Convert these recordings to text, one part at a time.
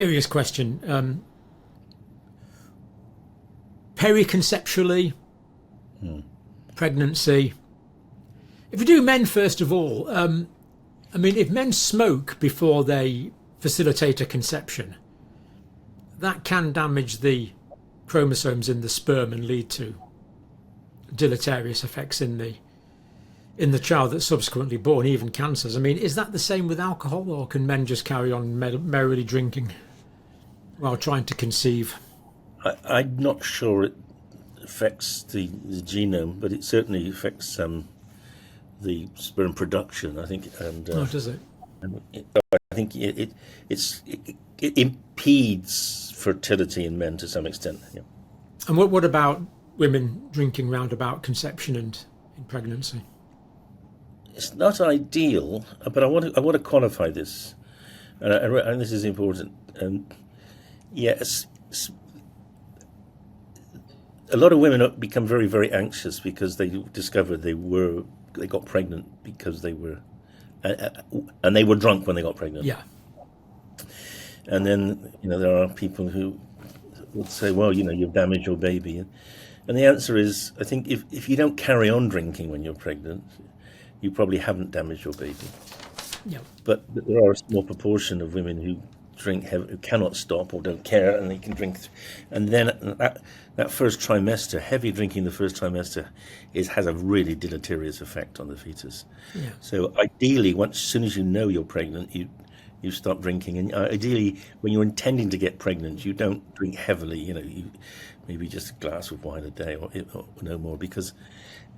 Serious question. Periconceptually, pregnancy. If we do men first of all, I mean, if men smoke before they facilitate a conception, that can damage the chromosomes in the sperm and lead to deleterious effects in the child that's subsequently born, even cancers. I mean, is that the same with alcohol, or can men just carry on merrily drinking while trying to conceive? I'm not sure it affects the genome, but it certainly affects the sperm production, I think. And does it? I think it impedes fertility in men to some extent. Yeah. And what about women drinking round about conception and in pregnancy? It's not ideal, but I want to qualify this, and this is important. Yes, a lot of women become very, very anxious because they discover they got pregnant because they were, and they were drunk when they got pregnant. Yeah. And then there are people who would say, well, you've damaged your baby, and the answer is, I think if you don't carry on drinking when you're pregnant, you probably haven't damaged your baby. Yeah. But there are a small proportion of women who drink who cannot stop or don't care, and they can drink, and then that first trimester, heavy drinking the first trimester, has a really deleterious effect on the fetus. Yeah. So ideally, as soon as you know you're pregnant, you stop drinking, and ideally, when you're intending to get pregnant, you don't drink heavily. You maybe just a glass of wine a day or no more, because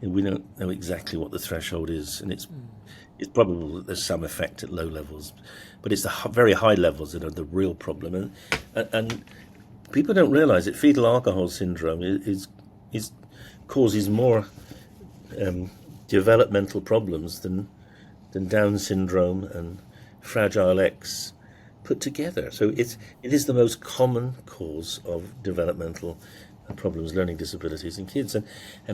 we don't know exactly what the threshold is, and it's probable that there's some effect at low levels, but it's the very high levels that are the real problem. And people don't realize that fetal alcohol syndrome causes more developmental problems than Down syndrome and Fragile X put together. So it is the most common cause of developmental problems, learning disabilities in kids, and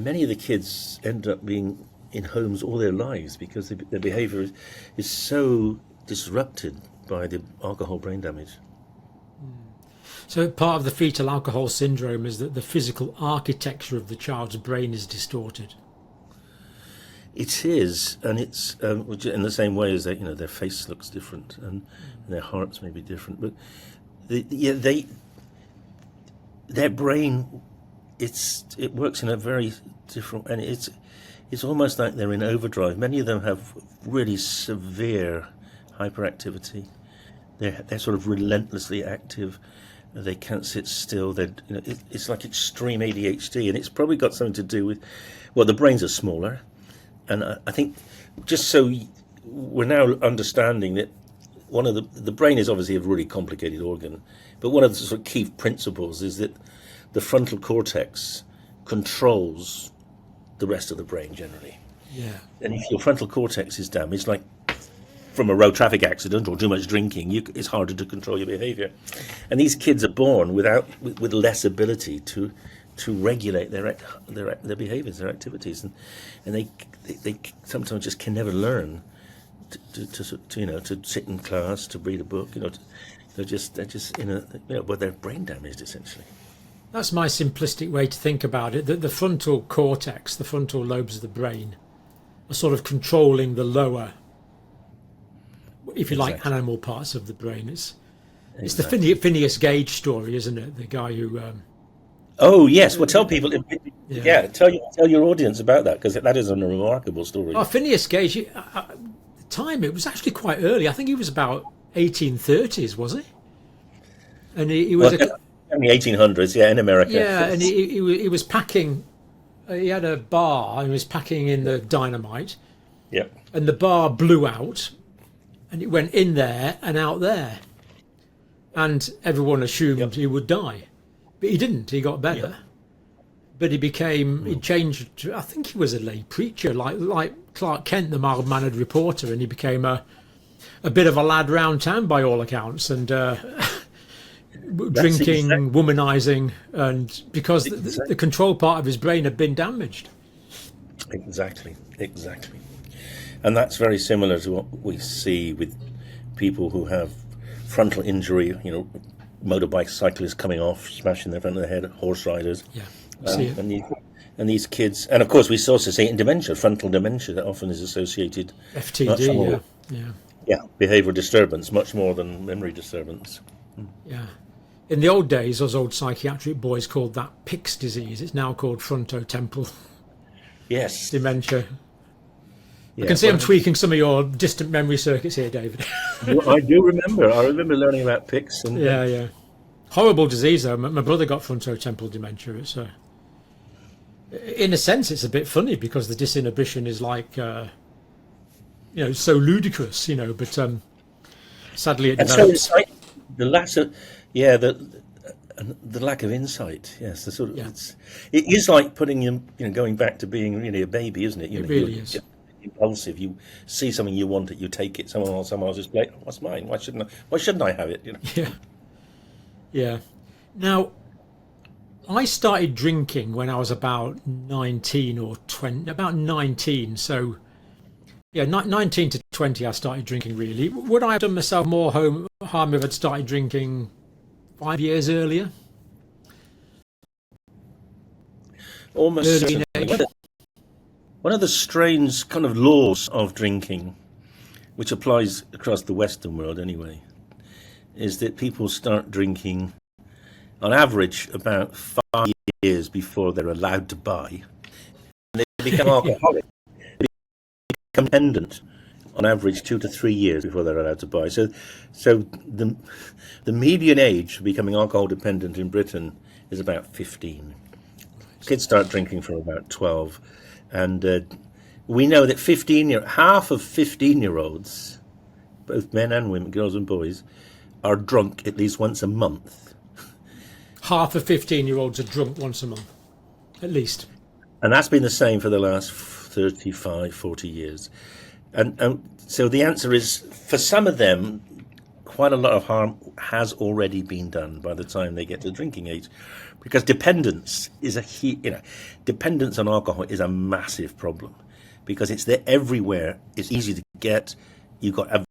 many of the kids end up being in homes all their lives because their behavior is so disrupted by the alcohol brain damage. So part of the fetal alcohol syndrome is that the physical architecture of the child's brain is distorted. It is, and it's in the same way as their face looks different and their hearts may be different, but their brain, it works in a very different, and it's almost like they're in overdrive. Many of them have really severe hyperactivity. They're sort of relentlessly active. They can't sit still. It's like extreme ADHD, and it's probably got something to do with, well, the brains are smaller, and I think just so we're now understanding that one of the brain is obviously a really complicated organ, but one of the sort of key principles is that the frontal cortex controls the rest of the brain generally. Yeah. And if your frontal cortex is damaged, like from a road traffic accident or too much drinking, it's harder to control your behavior. And these kids are born with less ability to regulate their behaviors, their activities, and they sometimes just can never learn to sit in class, to read a book. They're just they're brain damaged essentially. That's my simplistic way to think about it, that the frontal cortex, the frontal lobes of the brain, are sort of controlling the lower, if you like, animal parts of the brain. It's the Phineas Gage story, isn't it? The guy who... Oh, yes. Well, tell people... tell your audience about that, because that is a remarkable story. Oh, Phineas Gage, at the time, it was actually quite early. I think he was about 1830s, was he? And he was... in the 1800s, in America. Yeah, and he was packing. He had a bar and he was packing in the dynamite. Yep. And the bar blew out, and it went in there and out there, and everyone assumed he would die, but he didn't. He got better, but he changed. I think he was a lay preacher, like Clark Kent, the mild-mannered reporter, and he became a bit of a lad round town by all accounts, and. Drinking, womanizing, and because the control part of his brain had been damaged. Exactly. And that's very similar to what we see with people who have frontal injury, motorbike cyclists coming off, smashing their front of their head, horse riders. Yeah, you see it. And these kids, and of course we also see it in dementia, frontal dementia, that often is associated FTD, behavioural disturbance, much more than memory disturbance. Yeah. In the old days, those old psychiatric boys called that Pick's disease. It's now called frontotemporal dementia. Yeah, I can see I'm tweaking some of your distant memory circuits here, David. I do remember. I remember learning about PICs. And yeah. Horrible disease, though. My brother got frontotemporal dementia. It's in a sense, it's a bit funny because the disinhibition is like, so ludicrous, but sadly it develops. So the lack of insight. Yes, the sort of it is like putting going back to being really a baby, isn't it? It really is. Impulsive. You see something, you want it, you take it. Someone else is like, what's mine? Why shouldn't I have it? Yeah. Now, I started drinking when I was about 19 or 20. About 19. So, 19 to 20, I started drinking. Really, would I have done myself more harm if I'd started drinking 5 years earlier? Almost. One of the strange kind of laws of drinking, which applies across the Western world anyway, is that people start drinking on average about 5 years before they're allowed to buy. And they become alcoholic. They become dependent on average 2 to 3 years before they're allowed to buy. So the median age for becoming alcohol dependent in Britain is about 15. Kids start drinking from about 12. And we know that half of 15-year-olds, both men and women, girls and boys, are drunk at least once a month. Half of 15-year-olds are drunk once a month, at least. And that's been the same for the last 35, 40 years. And so the answer is, for some of them, quite a lot of harm has already been done by the time they get to drinking age. Because dependence dependence on alcohol is a massive problem, because it's there everywhere. It's easy to get. You've got